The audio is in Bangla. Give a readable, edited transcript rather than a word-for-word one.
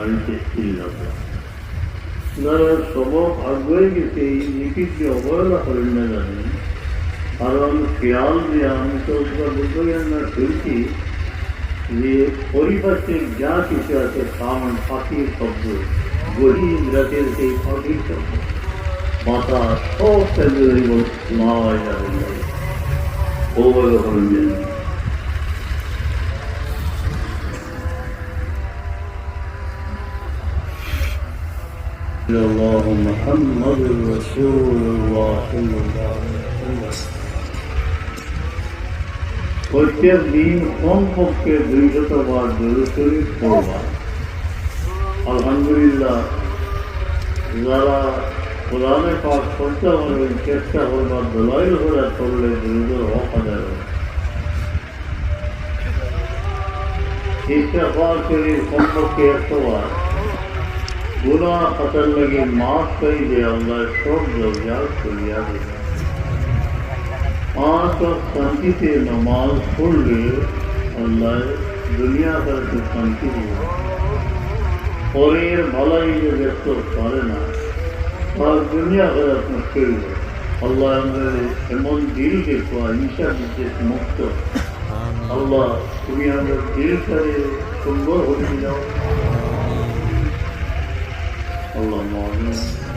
আনতে ছিলাম আপনারা সবক আগুয়ে গেছে এই নীতিকে অবহেলা করেন না জানেন কারণ খেয়াল যে আমি তো বলতে না শুনছি যে পরিপার্শ্বিক যা কিছু আছে কারণ পাখির শব্দ গহীন রাতের সেই পাখির শব্দ মাথা সব ফেলে না হয় যাবেন ওভাবে করবেন الله محمد رسول الله صلى الله عليه وسلم প্রত্যেক দিন কমপক্ষে 200 বার দরুদ শরীফ পড়বা আলহামদুলিল্লাহ যারা কোরআনে পাক পড়তে পারবেন চেষ্টা করবার দলাইল করে পড়লে দরুদের হক আদায় হবে ইস্তেগফার শরীফ কমপক্ষে 100 বার गुनाह खतर लगे माफ कर दे अल्लाह सब दर्जात खुलिया दे 5 वक्त शांति से नमाज पढ़ ले अल्लाह दुनिया पर तो शांति दिया और ये भलाई जो व्यस्त पारे ना और दुनिया पर मुश्किल है अल्लाह हमें एमन दिल के को ईशा से मुक्त अल्लाह तुम्हें हमें दिल करे सुंदर हो जाओ اللهم آمين